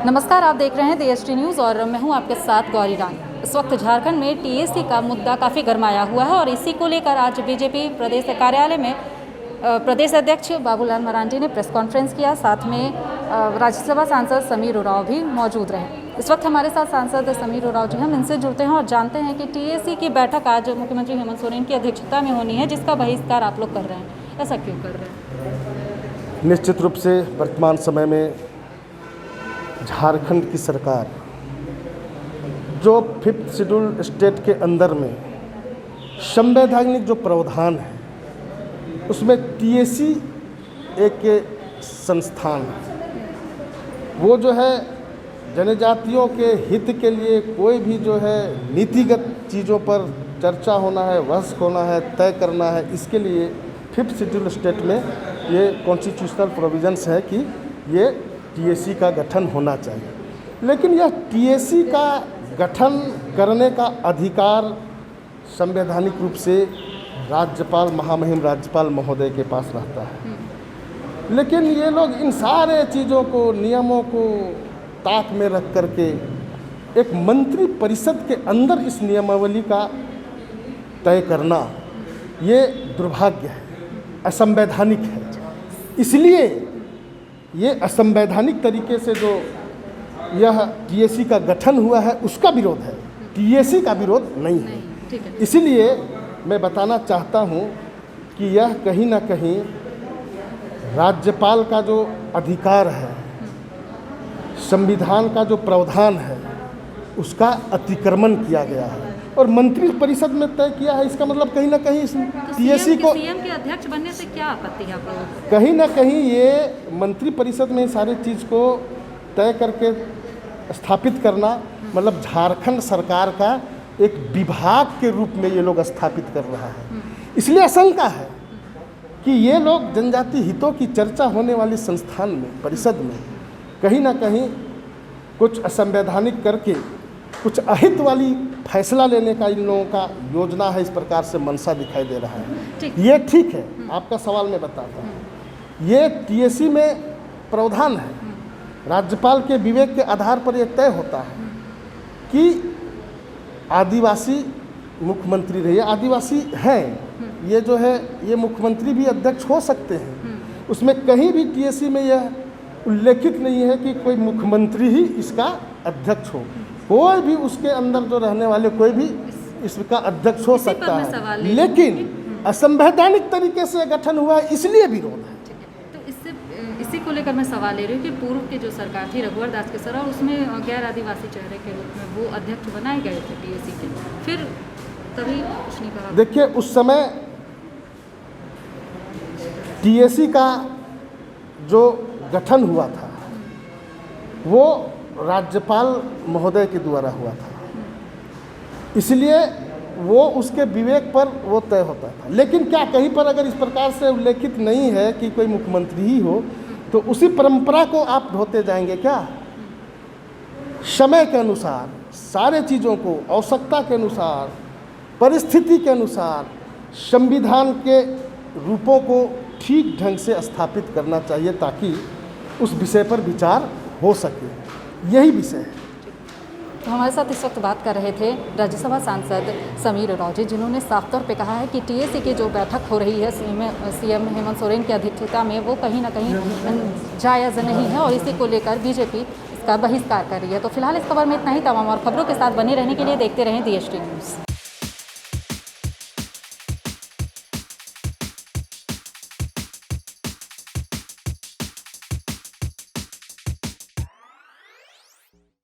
नमस्कार, आप देख रहे हैं DST न्यूज़ और मैं हूं आपके साथ गौरी रानी। इस वक्त झारखंड में टीएसी का मुद्दा काफ़ी गरमाया हुआ है और इसी को लेकर आज बीजेपी प्रदेश कार्यालय में प्रदेश अध्यक्ष बाबूलाल मरांडी ने प्रेस कॉन्फ्रेंस किया। साथ में राज्यसभा सांसद समीर उरांव भी मौजूद रहे। इस वक्त हमारे साथ सांसद समीर उरांव जी, हम इनसे जुड़ते हैं और जानते हैं कि टीएसी की बैठक आज मुख्यमंत्री हेमंत सोरेन की अध्यक्षता में होनी है, जिसका बहिष्कार आप लोग कर रहे हैं। ऐसा क्यों कर रहे हैं? निश्चित रूप से वर्तमान समय में झारखंड की सरकार जो 5th शेड्यूल स्टेट के अंदर में संवैधानिक जो प्रावधान है उसमें टीएसी एक संस्थान है। वो जो है जनजातियों के हित के लिए कोई भी जो है नीतिगत चीज़ों पर चर्चा होना है, बहस होना है, तय करना है, इसके लिए 5th शेड्यूल स्टेट में ये कॉन्स्टिट्यूशनल प्रोविजंस है कि ये टीएसी का गठन होना चाहिए। लेकिन यह टीएसी का गठन करने का अधिकार संवैधानिक रूप से राज्यपाल, महामहिम राज्यपाल महोदय के पास रहता है। लेकिन ये लोग इन सारे चीज़ों को, नियमों को ताक में रख करके एक मंत्री परिषद के अंदर इस नियमावली का तय करना ये दुर्भाग्य है, असंवैधानिक है। इसलिए ये असंवैधानिक तरीके से जो यह टीएसी का गठन हुआ है उसका विरोध है, टीएसी का विरोध नहीं है। इसीलिए मैं बताना चाहता हूँ कि यह कहीं ना कहीं राज्यपाल का जो अधिकार है, संविधान का जो प्रावधान है, उसका अतिक्रमण किया गया है और मंत्री परिषद में तय किया है। इसका मतलब कहीं ना कहीं टीएसी को सीएम के अध्यक्ष बनने से क्या आपत्ति है आप लोगों को? कहीं ना कहीं ये मंत्री परिषद में सारी चीज़ को तय करके स्थापित करना, मतलब झारखंड सरकार का एक विभाग के रूप में ये लोग स्थापित कर रहा है। इसलिए आशंका है कि ये लोग जनजाति हितों की चर्चा होने वाली संस्थान में, परिषद में कहीं ना कहीं कुछ असंवैधानिक करके कुछ अहित वाली फैसला लेने का इन लोगों का योजना है। इस प्रकार से मनसा दिखाई दे रहा है। ये ठीक है, आपका सवाल मैं बताता हूँ। ये टीएसी में प्रावधान है, राज्यपाल के विवेक के आधार पर यह तय होता है कि आदिवासी मुख्यमंत्री रहिए। आदिवासी हैं, ये जो है ये मुख्यमंत्री भी अध्यक्ष हो सकते हैं। उसमें कहीं भी टीएसी में यह उल्लेखित नहीं है कि कोई मुख्यमंत्री ही इसका अध्यक्ष हो। कोई भी उसके अंदर जो रहने वाले कोई भी इसका अध्यक्ष हो सकता है, लेकिन असंवैधानिक तरीके से गठन हुआ है, इसलिए विरोध है। तो इसी को लेकर मैं सवाल ले रही हूँ कि पूर्व की जो सरकार थी रघुवर दास के सर, उसमें गैर आदिवासी चेहरे के रूप में वो अध्यक्ष बनाए गए थे टीएसी के, फिर तभी कुछ नहीं कहा। देखिए, उस समय टीएसी का जो गठन हुआ था वो राज्यपाल महोदय के द्वारा हुआ था, इसलिए वो उसके विवेक पर वो तय होता था। लेकिन क्या कहीं पर अगर इस प्रकार से उल्लेखित नहीं है कि कोई मुख्यमंत्री ही हो, तो उसी परंपरा को आप ढोते जाएंगे क्या? समय के अनुसार सारे चीज़ों को, आवश्यकता के अनुसार, परिस्थिति के अनुसार संविधान के रूपों को ठीक ढंग से स्थापित करना चाहिए ताकि उस विषय पर विचार हो सके। यही विषय है। तो हमारे साथ इस वक्त बात कर रहे थे राज्यसभा सांसद समीर उरांव जी, जिन्होंने साफ तौर पे कहा है कि टीएसी की जो बैठक हो रही है सीएम हेमंत सोरेन की अध्यक्षता में, वो कहीं ना कहीं जायज़ नहीं है और इसी को लेकर बीजेपी इसका बहिष्कार कर रही है। तो फिलहाल इस खबर में इतना ही। तमाम और खबरों के साथ बने रहने के लिए देखते रहें DST न्यूज़।